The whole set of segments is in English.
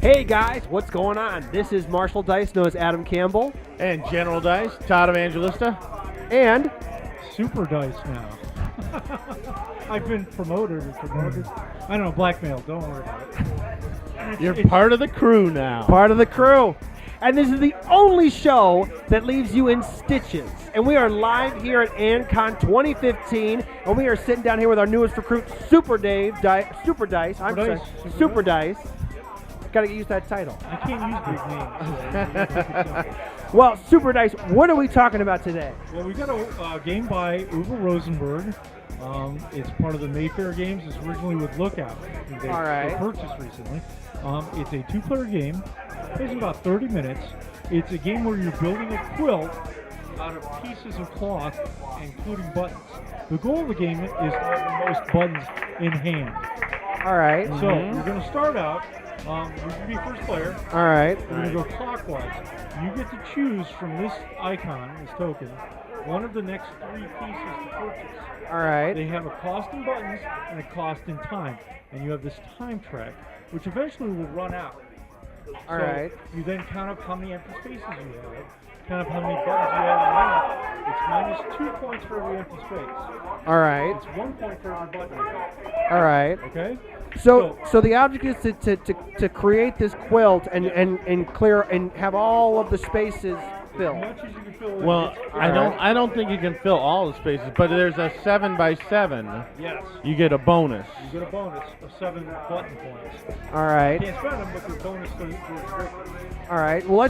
Hey guys, what's going on? This is Marshall Dice, known as Adam Campbell. And General Dice, Todd Evangelista. And Super Dice now. I've been promoted. I don't know, blackmailed. Don't worry about it. You're part of the crew now. part of the crew. And this is the only show that leaves you in stitches. And we are live here at AnCon 2015, and we are sitting down here with our newest recruit, Super Dice. Got to get used to that title. I can't use big names. Well, Super Dice, what are we talking about today? Well, we got a game by Uwe Rosenberg. It's part of the Mayfair Games. It's originally with Lookout. They purchased recently. It's a two-player game. It's about 30 minutes. It's a game where you're building a quilt out of pieces of cloth, including buttons. The goal of the game is to have the most buttons in hand. All right. So you're going to start out. You can be first player. All right. We're going to go clockwise. You get to choose from this icon, this token, one of the next three pieces to purchase. All right. They have a cost in buttons and a cost in time. And you have this time track, which eventually will run out. All right. You then count up how many empty spaces you have, count up how many buttons you have in hand. It's -2 points for every empty space. All right. It's 1 point for every button you have. All right. Okay? So the object is to create this quilt and clear and have all of the spaces filled. As much as you can fill in. Well, I don't think you can fill all the spaces, but there's a 7x7. Yes. You get a bonus. You get a bonus of 7 button points. All right. You can't spend them, but the bonus goes great. All right. Well,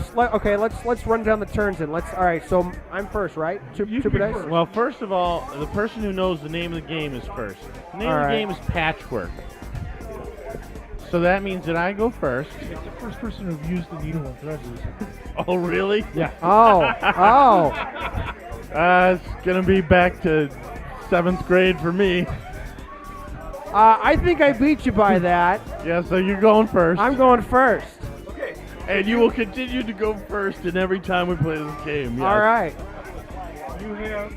let's run down the turns and all right. So I'm first, right? You Super be Dice. first. Well, first of all, the person who knows the name of the game is first. The name of the game is Patchwork. So that means that I go first. It's the first person who've used the needle and thread recently. Oh, really? Yeah. Oh. It's going to be back to 7th grade for me. I think I beat you by that. Yeah, so you're going first. I'm going first. Okay. And you will continue to go first in every time we play this game. Yes. All right. You have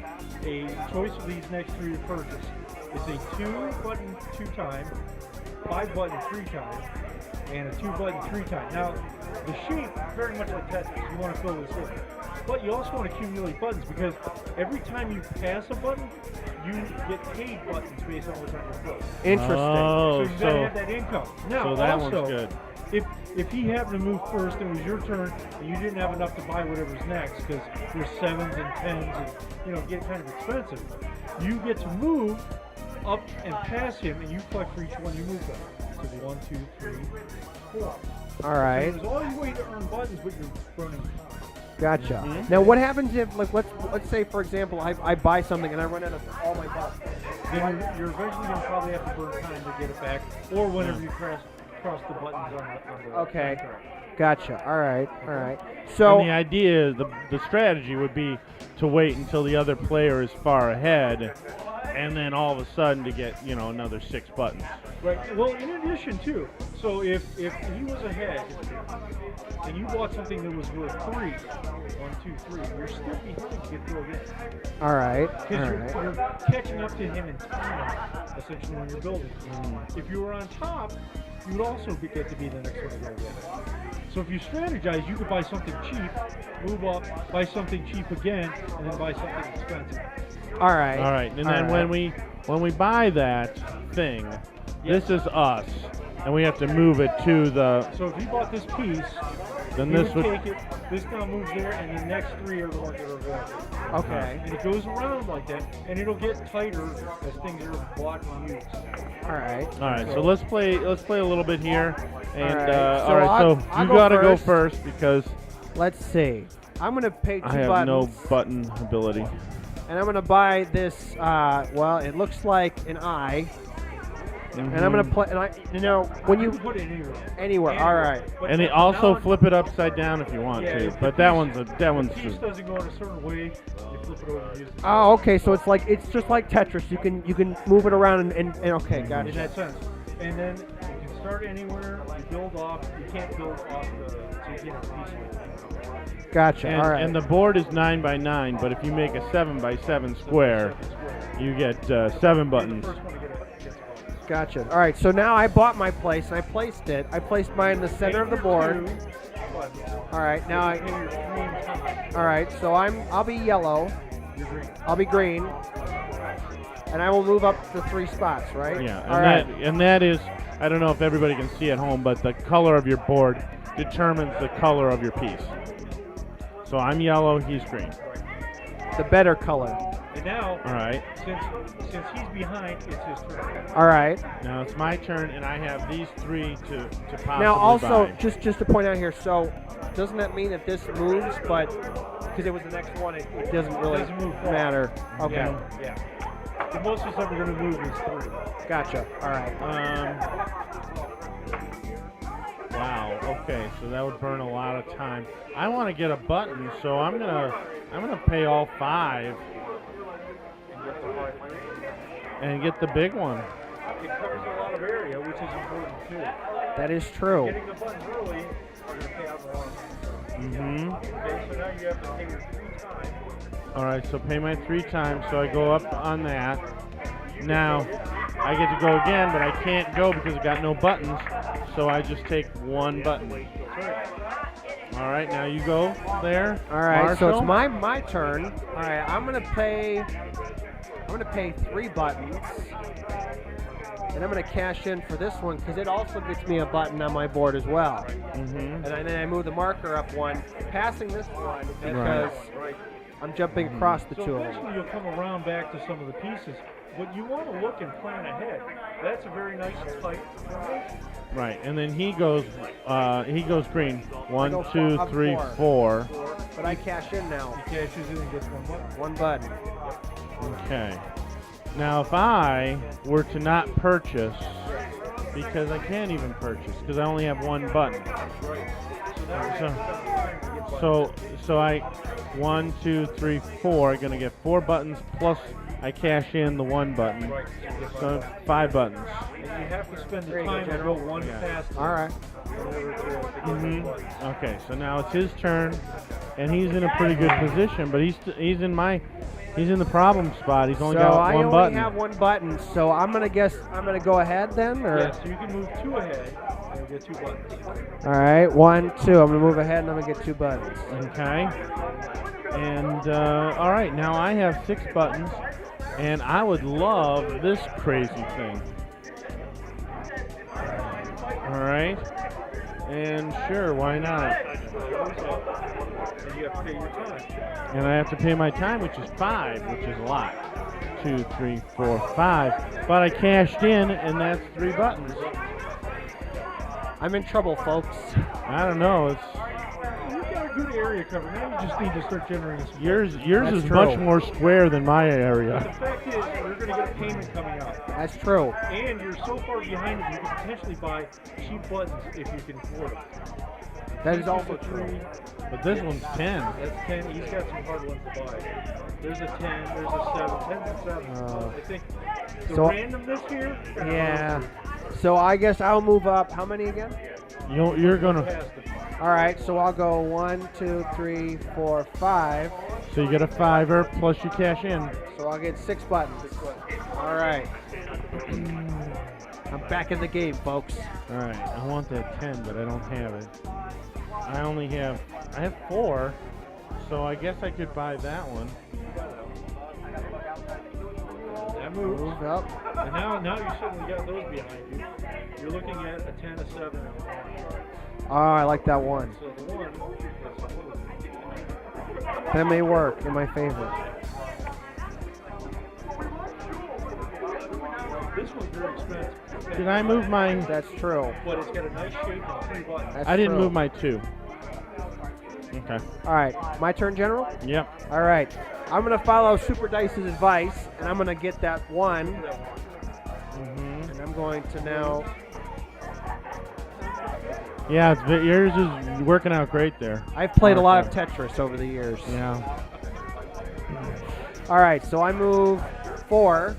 a choice of these next three to purchase. It's a 2-button 2-time, 5-button 3-time, and a 2-button 3-time. Now, the shape very much like Tetris. You want to fill this in. But you also want to accumulate buttons because every time you pass a button, you get paid buttons based on what's on your foot. Interesting. Oh, So you gotta have that income. Now, so that also, one's good. If he happened to move first and it was your turn and you didn't have enough to buy whatever's next because there's 7s and 10s and get kind of expensive, you get to move up and pass him and you collect for each one you move them. So 1, 2, 3, 4. All right. So there's always a way to earn buttons, but you're burning time. Gotcha. Now, what happens if, let's say, for example, I buy something and I run out of all my buttons? Then you're eventually going to probably have to burn time to get it back, or whenever you cross the buttons on the Okay. contract. Gotcha. All right. So And the idea, the strategy would be to wait until the other player is far ahead, and then all of a sudden to get another 6 buttons. Right. Well, in addition too, so if he was ahead and you bought something that was worth 3, 1, 2, 3, you're still behind to get filled in. all right. Because you're catching up to him in time, essentially, when you're building. If you were on top, you would also get to be the next one to go get it. So if you strategize, you could buy something cheap, move up, buy something cheap again, and then buy something expensive. All right. All right, and then when we buy that thing, this is us, and we have to move it to the. So if you bought this piece, Then you this would would. take it, this now moves there, and the next 3 are the ones that are available. Okay. And it goes around like that, and it'll get tighter as things are bought and used. All right. All right, so let's play a little bit here, and All right. all right, so I'll you go gotta go first. first because Let's see. I'm gonna pay 2 I have buttons, no button ability. and I'm gonna buy this. Well, it looks like an eye, and I'm gonna play. And when You you can put it anywhere. All right. But And now- it also now flip it upside down if you want Yeah, to, if but the that piece- one's. the piece doesn't go in a certain way, you flip it over and use it. Oh, okay. So it's just like Tetris. You can move it around and okay, In gotcha. that sense. And then you can start anywhere, you build off, you can't build off piece of it. Gotcha. And, All right. and the board is 9x9, but if you make a 7x7 square, you get 7 buttons. The first one to get it gets buttons. Gotcha. All right, so now I bought my place and I placed it. I placed mine in the center of the board. All right, now all right, so I'll be yellow. I'll be green. And I will move up to 3 spots, right? Yeah. All right. And that is, I don't know if everybody can see at home, but the color of your board determines the color of your piece. So I'm yellow, he's green. The better color. And now, All right. since he's behind, it's his turn. All right. Now it's my turn, and I have these 3 to possibly Now also, buy. just to point out here, so doesn't that mean that this moves, but because it was the next one, it doesn't really Doesn't move forward. matter? Okay. Yeah. The most it's ever going to move is 3. Gotcha. All right. Wow. Okay, so that would burn a lot of time. I want to get a button, so I'm gonna pay all 5 and get the big one. It covers a lot of area, which is important too. That is true. Getting the button early, you're going to pay out the long. Mm-hmm. Okay, so now you have to pay your 3 times. All right, so pay my 3 times, so I go up on that. Now, I get to go again, but I can't go because I got no buttons, so I just take 1 button. All right, now you go there. All right. So Marshall. it's my turn. All right. I'm gonna pay 3 buttons, and I'm gonna cash in for this one because it also gets me a button on my board as well. Mm-hmm. And then I move the marker up 1, passing this one because I'm jumping across the So 2 of them. eventually you'll come around back to some of the pieces, but you want to look and plan ahead. That's a very nice tight formation. Right, and then he goes green. I go 1, 2, up 3, 4. 4. But I cash in now. He cashes in and gets 1 button. 1 button. Okay. Now, if I were to not purchase, because I can't even purchase, because I only have 1 button. So I 1, 2, 3, 4. I'm gonna get 4 buttons plus I cash in the 1 button. So 5 buttons. And you have to spend the There you go, time to go General. 1 past. All right. Mm-hmm. Okay, so now it's his turn, and he's in a pretty good position, but he's in the problem spot. He's only So got I 1 only button. have 1 button. So I'm gonna guess I'm gonna go ahead then, or Yeah, so you can move 2 ahead and you'll get 2 buttons. all right, 1, 2. I'm gonna move ahead and I'm gonna get 2 buttons. Okay. And all right, now I have 6 buttons, and I would love this crazy thing. All right. And sure, why not? And you have to pay your time. And I have to pay my time, which is 5, which is a lot. 2, 3, 4, 5. But I cashed in, and that's 3 buttons. I'm in trouble, folks. I don't know. It's You've got a good area covered. Now you just need to start generating some. yours That's is true. much more square than my The area. fact is, you're going to get a payment coming up. That's true. And you're so far behind it, you can potentially buy cheap buttons if you can afford them. That is also true. But this one's 10. That's 10. He's got some hard ones to buy. There's a 10. There's a 7. 10's and 7. I think the So- randomness here. Yeah. So I guess I'll move up. How many again? You're gonna. Past it. All right. So I'll go 1, 2, 3, 4, 5. So you get a 5er plus you cash in. So I'll get 6 buttons. All right. I'm back in the game, folks. All right. I want that 10, but I don't have it. I have 4, so I guess I could buy that one. That moves. Move up. And now you suddenly got those behind you. You're looking at a 10, a 7, and a 1. Oh, I like that 1. So the 1 is That may work in my favor. this one's very expensive. Did I move mine? That's true. But it's got a nice shape and 3 buttons. That's I didn't true. move my 2. Okay. All right. My turn, General? Yep. All right. I'm going to follow Super Dice's advice, and I'm going to get that 1. Mm-hmm. And I'm going to now... Yeah, yours is working out great there. I've played a lot of Tetris over the years. Yeah. All right, so I move 4.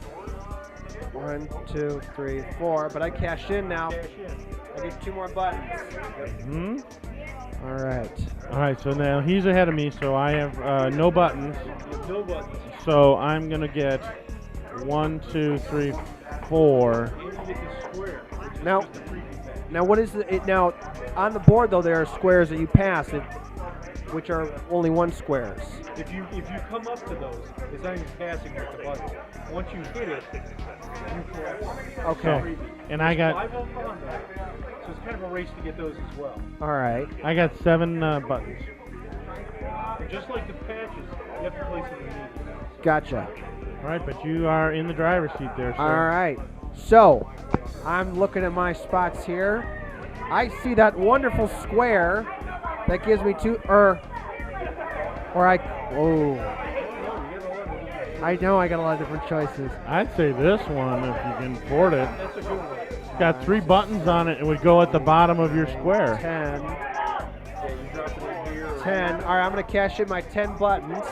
1, 2, 3, 4. But I cash in now. Cash in. I get 2 more buttons. Hmm. All right. All right. So now he's ahead of me, so I have no buttons. You have no buttons. So I'm gonna get 1, 2, 3, 4. get the square, which is Now- just a freebie pack. Now, what is it? Now, on the board though, there are squares that you pass, which are only one squares. If you come up to those, it's not even passing with the buttons. Once you hit it, you collect one. It's a Okay. freebie. And I There's got 5 of them on there, so it's kind of a race to get those as well. All right. 7 buttons. And just like the patches, you have to place it underneath. Gotcha. All right, but you are in the driver's seat there, sir. All right. So, I'm looking at my spots here. I see that wonderful square that gives me two, oh, I know I got a lot of different choices. I'd say this one if you can afford it. That's a good one. It's got 3 buttons on it. It would go at the bottom of your square. 10. Yeah, you drop it in here. 10. All right, I'm going to cash in my 10 buttons.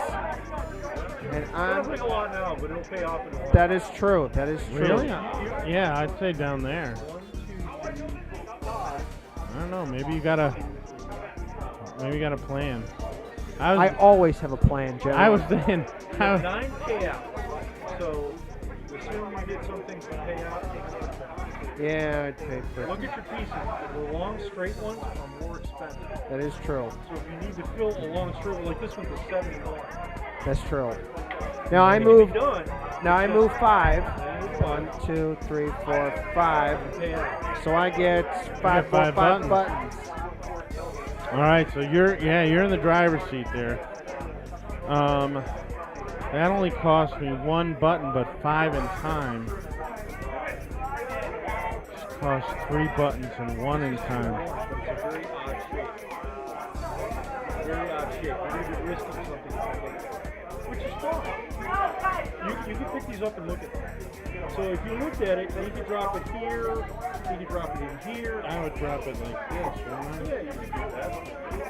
And Sounds like a lot now, but it'll pay off in a while. that is true. That is true. Really? Yeah, I'd say down there. 1, 2, 3, 4. I don't know. Maybe you got a plan. I always have a plan, Joe. I was saying. 9 payout. So, as soon as you get something to pay out, Yeah, I'd pay for it. look at your pieces. The long, straight ones are more expensive. That is true. So if you need to fill a long straight one, like this one's a 71. That's true. Now I And move. you'll be done. Now I move 5. Now you move 1, 2, 3, 4, 5. and pay out. So I get five buttons. buttons. All right, so you're in the driver's seat there. That only cost me 1 button, but 5 in time. Just cost 3 buttons and 1 in time. But it's a very odd shape. Very odd shape. You need to risk something like that, which is fine. You can pick these up and look at them. So if you looked at it, you could drop it here, you could drop it in here. I would drop it like this, wouldn't Yeah, you could do that.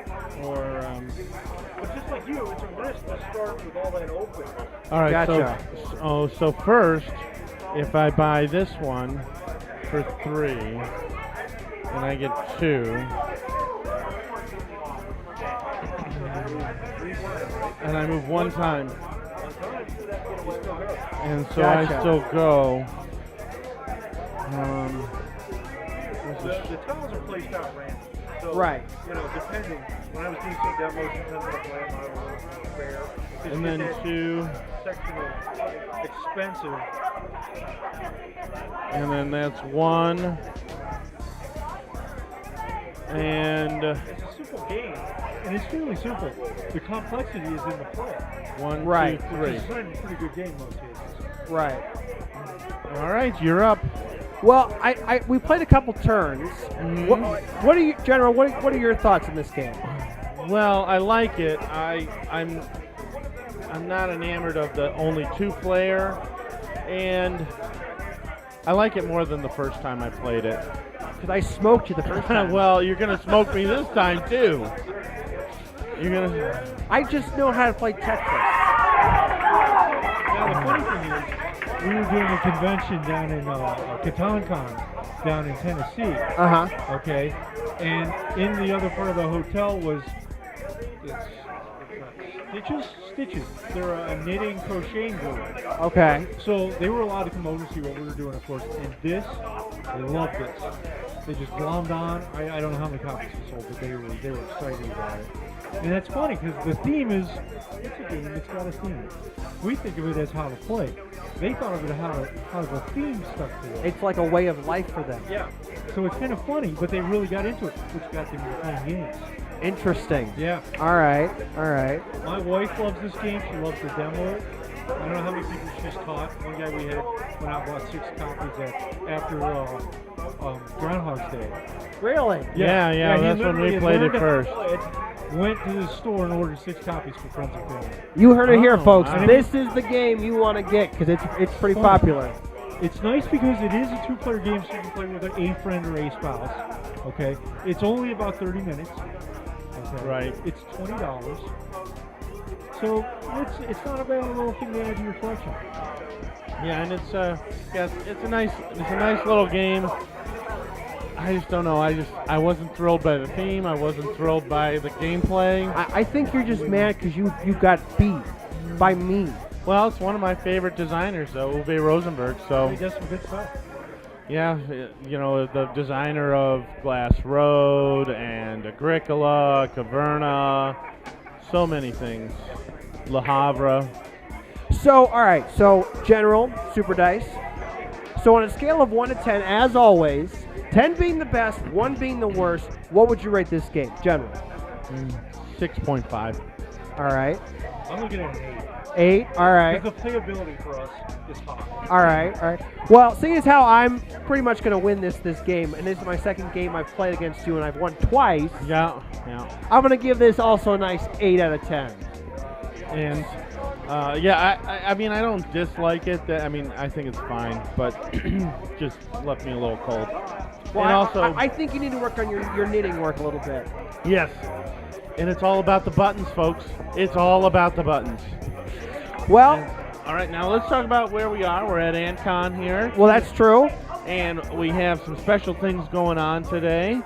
I? Or But just like you, it's a risk to start with all that open. all right. Gotcha. So first, if I buy this one for 3, and I get 2, and I move 1 time. And so Gotcha. I still go. The tiles are placed out random. So, Right. You know, depending. When I was doing some demos, depending on plan model fair. And then 2, Section of expensive. and then that's 1. And It's a simple game, and it's really simple. The complexity is in the play. 1, Right. 2, Which 3. is a pretty good game in most cases. Right. All right, you're up. Well, we played a couple turns. Mhm. What are you, General? What are your thoughts in this game? Well, I like it. I'm not enamored of the only 2-player, and I like it more than the first time I played it. Because I smoked you the first time. Well, you're gonna smoke me this time too. You're gonna. I just know how to play Tetris. Now, the funny thing is, we were doing a convention down in AnCon down in Tennessee, Uh huh. okay? And in the other part of the hotel was Stitches. They're a knitting crocheting group. Okay. So they were allowed to come over and see what we were doing, of course. And they loved this. They just glommed on. I don't know how many copies we sold, but they were excited about it. And that's funny because the theme is, it's a game, it's got a theme. We think of it as how to play. They thought of it as how the theme stuck to it. It's like a way of life for them. Yeah. So it's kind of funny, but they really got into it, which got them into playing games. Interesting. Yeah. All right. All right. My wife loves this game. She loves to demo it. I don't know how many people she's taught. One guy we had went out and bought 6 copies after Groundhog's Day. Really? Yeah, he that's when literally we had played learned it how to first. play it, went to the store and ordered 6 copies for friends and family. You heard it here, Oh, folks. I- This is the game you want to get because it's pretty Fun. popular. It's nice because it is a 2-player game, so you can play with a friend or a spouse. Okay, it's only about 30 minutes. Okay. Right. It's $20. So it's not a bad little thing to add to your collection. Yeah, and it's a nice little game. I just don't know. I wasn't thrilled by the theme. I wasn't thrilled by the gameplay. I think you're just mad because you got beat by me. Well, it's one of my favorite designers, though, Uwe Rosenberg. So He does some good stuff. Yeah, you know, the designer of Glass Road and Agricola, Caverna, so many things. Le Havre. So, all right. So, General, Super Dice. So, on a scale of 1 to 10, as always, 10 being the best, 1 being the worst, what would you rate this game, General? 6.5. All right. I'm looking at an 8. All right. Because the playability for us is high. All right. All right. Well, seeing as how I'm pretty much going to win this game, and this is my second game I've played against you, and I've won twice. Yeah. I'm going to give this also a nice 8 out of 10. And I mean, I don't dislike it. I mean, I think it's fine, but just left me a little cold. Well, and also, I think you need to work on your knitting work a little bit. yes, and it's all about the buttons, folks. It's all about the buttons. Well, All right, now let's talk about where we are. We're at AnCon here, well, that's true. and we have some special things going on today.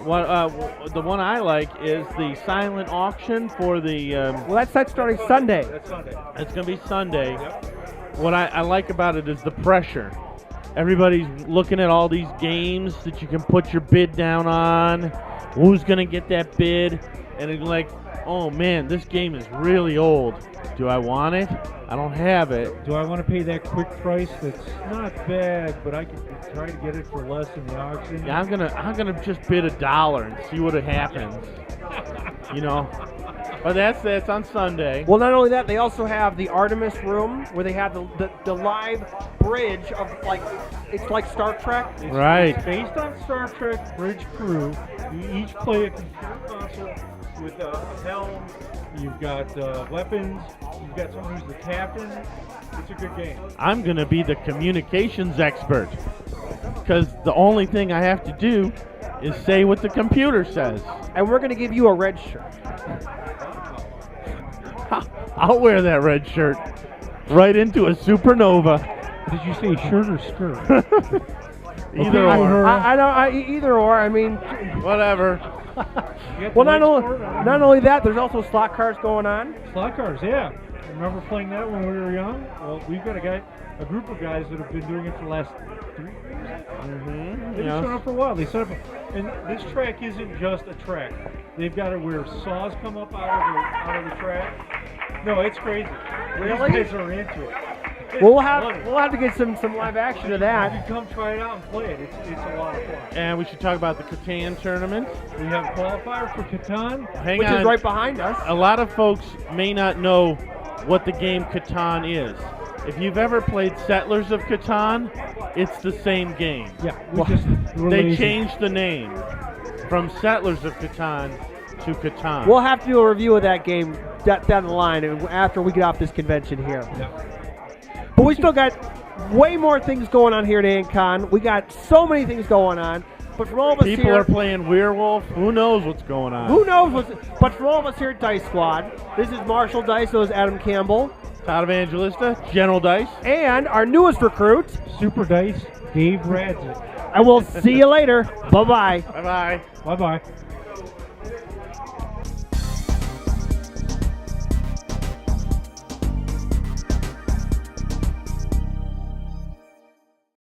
The one I like is the silent auction for the. Well, that's starting Sunday. That's Sunday. It's going to be Sunday. Yep. What I like about it is the pressure. Everybody's looking at all these games that you can put your bid down on. Who's going to get that bid? And it's like, oh man, this game is really old. Do I want it? I don't have it. Do I want to pay that quick price that's not bad, but I can try to get it for less in the auction? Yeah, I'm gonna just bid $1 and see what happens. You know. But that's on Sunday. Well, not only that, they also have the Artemis room where they have the live bridge of it's like Star Trek. Right. It's based on Star Trek Bridge Crew. You each play a computer console with a helm. You've got weapons. You've got someone who's the captain. It's a good game. I'm gonna be the communications expert because the only thing I have to do is say what the computer says. And we're going to give you a red shirt. I'll wear that red shirt right into a supernova. Did you say shirt or skirt? Either Okay, or. Either or. I mean, Whatever. well, not only that, there's also slot cars going on. Slot cars, yeah. Remember playing that when we were young? Well, we've got a group of guys that have been doing it for the last 3 years. Mm-hmm. They've been showing up for a while. They set up, and this track isn't just a track. They've got it where saws come up out of the track. No, it's crazy. Really? These guys are into it. It's We'll funny. have to get some live action of You that. come try it out and play it. It's a lot of fun. And we should talk about the Catan tournament. We have a qualifier for Catan. Hang Which on. is right behind us. A lot of folks may not know what the game Catan is. If you've ever played Settlers of Catan, it's the same game. Yeah, we're They lazy. changed the name from Settlers of Catan to Catan. We'll have to do a review of that game down the line after we get off this convention here. Yeah. But we still got way more things going on here at AnCon. We got so many things going on. But from all of us People here, are playing Werewolf. Who knows what's going on? who knows? But from all of us here at Dice Squad, this is Marshall Dice. So is Adam Campbell. Todd Evangelista, General Dice. And our newest recruit. Super Dice, Dave Radzik. And we'll see you later. Bye-bye. Bye-bye. Bye-bye.